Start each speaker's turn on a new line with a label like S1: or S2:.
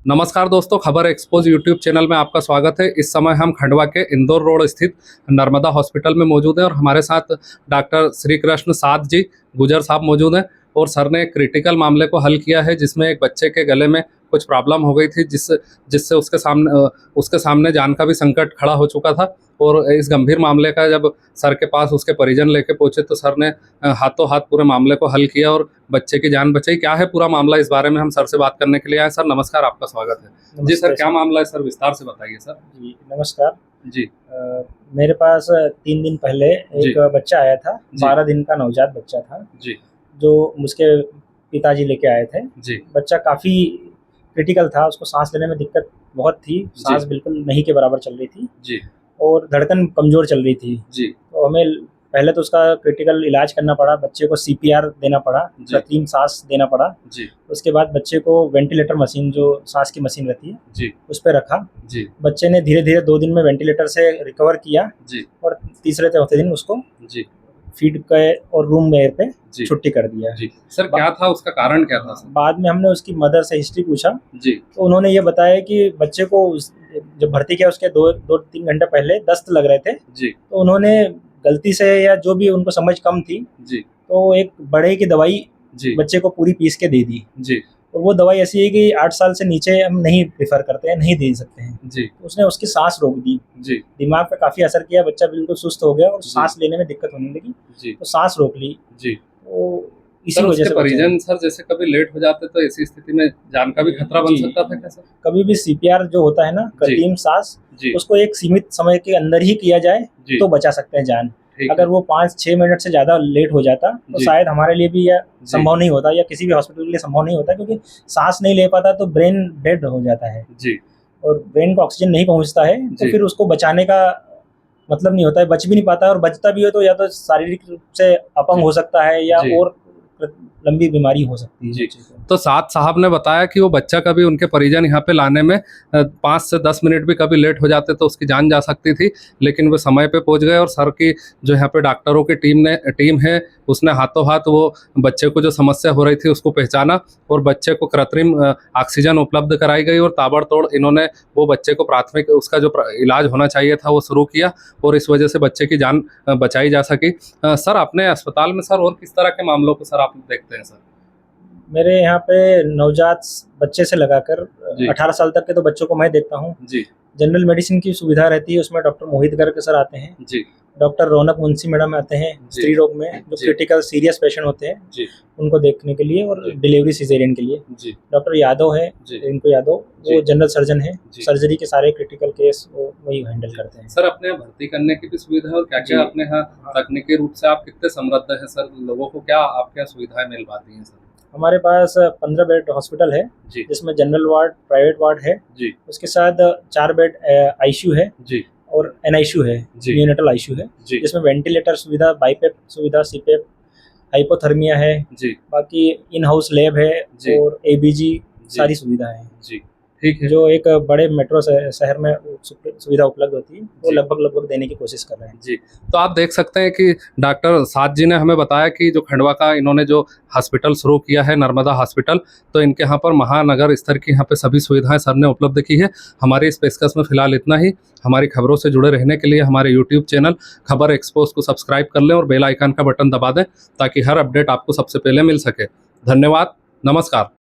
S1: नमस्कार दोस्तों, खबर एक्सपोज यूट्यूब चैनल में आपका स्वागत है। इस समय हम खंडवा के इंदौर रोड स्थित नर्मदा हॉस्पिटल में मौजूद हैं और हमारे साथ डॉक्टर श्री कृष्ण साध जी गुजर साहब मौजूद हैं। और सर ने एक क्रिटिकल मामले को हल किया है जिसमें एक बच्चे के गले में कुछ प्रॉब्लम हो गई थी जिससे उसके सामने जान का भी संकट खड़ा हो चुका था। और इस गंभीर मामले का जब सर के पास उसके परिजन लेके पहुंचे तो सर ने हाथों हाथ पूरे मामले को हल किया और बच्चे की जान बचाई। क्या है पूरा मामला, इस बारे में हम सर से बात करने के लिए आए। सर नमस्कार, आपका स्वागत है। जी सर, क्या मामला है सर, विस्तार से बताइए सर।
S2: जी नमस्कार
S1: जी।
S2: मेरे पास 3 दिन पहले एक बच्चा आया था, 12 दिन का नवजात बच्चा था
S1: जी,
S2: जो मुझके पिताजी लेके आए थे।
S1: जी,
S2: बच्चा काफ़ी क्रिटिकल था, उसको सांस लेने में दिक्कत बहुत थी, सांस बिल्कुल नहीं के बराबर चल रही थी
S1: जी,
S2: और धड़कन कमज़ोर चल रही थी।
S1: जी,
S2: तो हमें पहले तो उसका क्रिटिकल इलाज करना पड़ा, बच्चे को सीपीआर देना पड़ा, कृत्रिम सांस देना पड़ा।
S1: जी,
S2: उसके बाद बच्चे को वेंटिलेटर मशीन, जो सांस की मशीन रहती है,
S1: जी,
S2: उस पर रखा।
S1: जी,
S2: बच्चे ने धीरे धीरे 2 दिन में वेंटिलेटर से रिकवर किया
S1: जी,
S2: और तीसरे चौथे दिन उसको
S1: जी,
S2: फीड के और रूम एयर पे
S1: जी,
S2: छुट्टी कर दिया।
S1: जी। सर क्या था, उसका कारण क्या था सर?
S2: बाद में हमने उसकी मदर से हिस्ट्री पूछा
S1: जी,
S2: तो उन्होंने ये बताया कि बच्चे को जब भर्ती किया उसके 2-3 घंटे पहले दस्त लग रहे थे।
S1: जी,
S2: तो उन्होंने गलती से, या जो भी उनको समझ कम थी,
S1: जी,
S2: तो एक बड़े की दवाई
S1: जी,
S2: बच्चे को पूरी पीस के दे दी।
S1: जी,
S2: और वो दवाई ऐसी है कि 8 साल से नीचे हम नहीं प्रेफर करते हैं, नहीं दे सकते हैं।
S1: जी,
S2: तो उसने उसकी सांस रोक दी,
S1: जी,
S2: दिमाग पे काफ़ी असर किया, बच्चा बिल्कुल सुस्त हो गया और सांस लेने में दिक्कत होने लगी,
S1: जी,
S2: तो सांस रोक ली।
S1: जी।
S2: तो इसी
S1: सर
S2: वजह
S1: उसके
S2: से बचा है।
S1: परिजन सर जैसे कभी लेट हो जाते तो ऐसी स्थिति में जान का भी खतरा बन
S2: जी।
S1: सकता था क्या सर?
S2: कभी भी सीपीआर जो होता है ना, कृत्रिम सांस,
S1: जी,
S2: उसको एक सीमित समय के अंदर ही किया जाए
S1: जी,
S2: तो बचा सकते हैं जान।
S1: ठीक
S2: अगर
S1: है।
S2: वो 5-6 मिनट से ज़्यादा लेट हो जाता तो
S1: जी।
S2: शायद हमारे लिए भी यह संभव नहीं होता, या किसी भी हॉस्पिटल के लिए संभव नहीं होता, क्योंकि सांस नहीं ले पाता तो ब्रेन डेड हो जाता है
S1: जी,
S2: और ब्रेन को ऑक्सीजन नहीं पहुंचता है, तो
S1: जी।
S2: फिर उसको बचाने का मतलब नहीं होता है, बच भी नहीं पाता है। और बचता भी हो तो या तो शारीरिक रूप से अपंग
S1: जी।
S2: हो सकता है, या
S1: जी।
S2: और लंबी बीमारी हो सकती है
S1: जी।
S2: बच्चे को।
S1: तो साथ साहब ने बताया कि वो बच्चा कभी उनके परिजन यहाँ पे लाने में 5 से 10 मिनट भी कभी लेट हो जाते तो उसकी जान जा सकती थी, लेकिन वो समय पे पहुँच गए। और सर की जो यहाँ पे डॉक्टरों की टीम है, उसने हाथों हाथ वो बच्चे को जो समस्या हो रही थी उसको पहचाना और बच्चे को कृत्रिम ऑक्सीजन उपलब्ध कराई गई और ताबड़तोड़ इन्होंने वो बच्चे को प्राथमिक उसका जो इलाज होना चाहिए था वो शुरू किया और इस वजह से बच्चे की जान बचाई जा सकी। सर अपने अस्पताल में सर और किस तरह के मामलों को सर आप देखते हैं सर?
S2: मेरे यहाँ पे नवजात बच्चे से लगाकर
S1: जी।
S2: 18 साल तक के तो बच्चों को मैं देखता हूँ।
S1: जी,
S2: जनरल मेडिसिन की सुविधा रहती है, उसमें डॉक्टर मोहित गर्ग सर आते हैं,
S1: जी,
S2: डॉक्टर रौनक मुंशी मैडम आते हैं
S1: जी।
S2: स्त्री रोग में, जो
S1: जी।
S2: क्रिटिकल सीरियस पेशेंट होते हैं
S1: जी,
S2: उनको देखने के लिए, और
S1: जी।
S2: डिलीवरी सिजेरियन के लिए।
S1: जी,
S2: डॉक्टर यादव है,
S1: जी,
S2: रिंकू यादव,
S1: जी।
S2: वो जनरल सर्जन है,
S1: जी।
S2: सर्जरी के सारे क्रिटिकल केस वो वही हैंडल करते हैं।
S1: सर अपने यहाँ भर्ती करने की भी सुविधा है और क्या क्या
S2: जी।
S1: अपने यहाँ तकनीकी रूप से आप कितने समृद्ध हैं सर? लोगों को क्या आपके यहाँ सुविधाएं मिल पाती हैं सर?
S2: हमारे पास 15 बेड हॉस्पिटल है,
S1: जी,
S2: जिसमें जनरल वार्ड, प्राइवेट वार्ड है,
S1: जी,
S2: उसके साथ 4 बेड आईसीयू है
S1: जी,
S2: और एनआईसीयू है,
S1: जी।
S2: न्यूनेटल आईसीयू है,
S1: जी,
S2: जिसमें वेंटिलेटर सुविधा, बाईपेप सुविधा, सीपेप, हाइपोथर्मिया है,
S1: जी,
S2: बाकी इन हाउस लैब है
S1: जी।
S2: और एबीजी, सारी सुविधाएं हैं।
S1: जी, ठीक है।
S2: जो एक बड़े मेट्रो शहर में सुविधा उपलब्ध होती है, वो
S1: जी।
S2: लगभग देने की कोशिश कर रहे हैं।
S1: जी, तो आप देख सकते हैं कि डॉक्टर साध जी ने हमें बताया कि जो खंडवा का इन्होंने जो हॉस्पिटल शुरू किया है नर्मदा हॉस्पिटल, तो इनके यहाँ पर महानगर स्तर की यहाँ पे सभी सुविधाएं सर ने उपलब्ध की है। हमारी इस पेशकश में फिलहाल इतना ही। हमारी खबरों से जुड़े रहने के लिए हमारे यूट्यूब चैनल खबर एक्सपोज को सब्सक्राइब कर लें और बेल आइकन का बटन दबा दें ताकि हर अपडेट आपको सबसे पहले मिल सके। धन्यवाद, नमस्कार।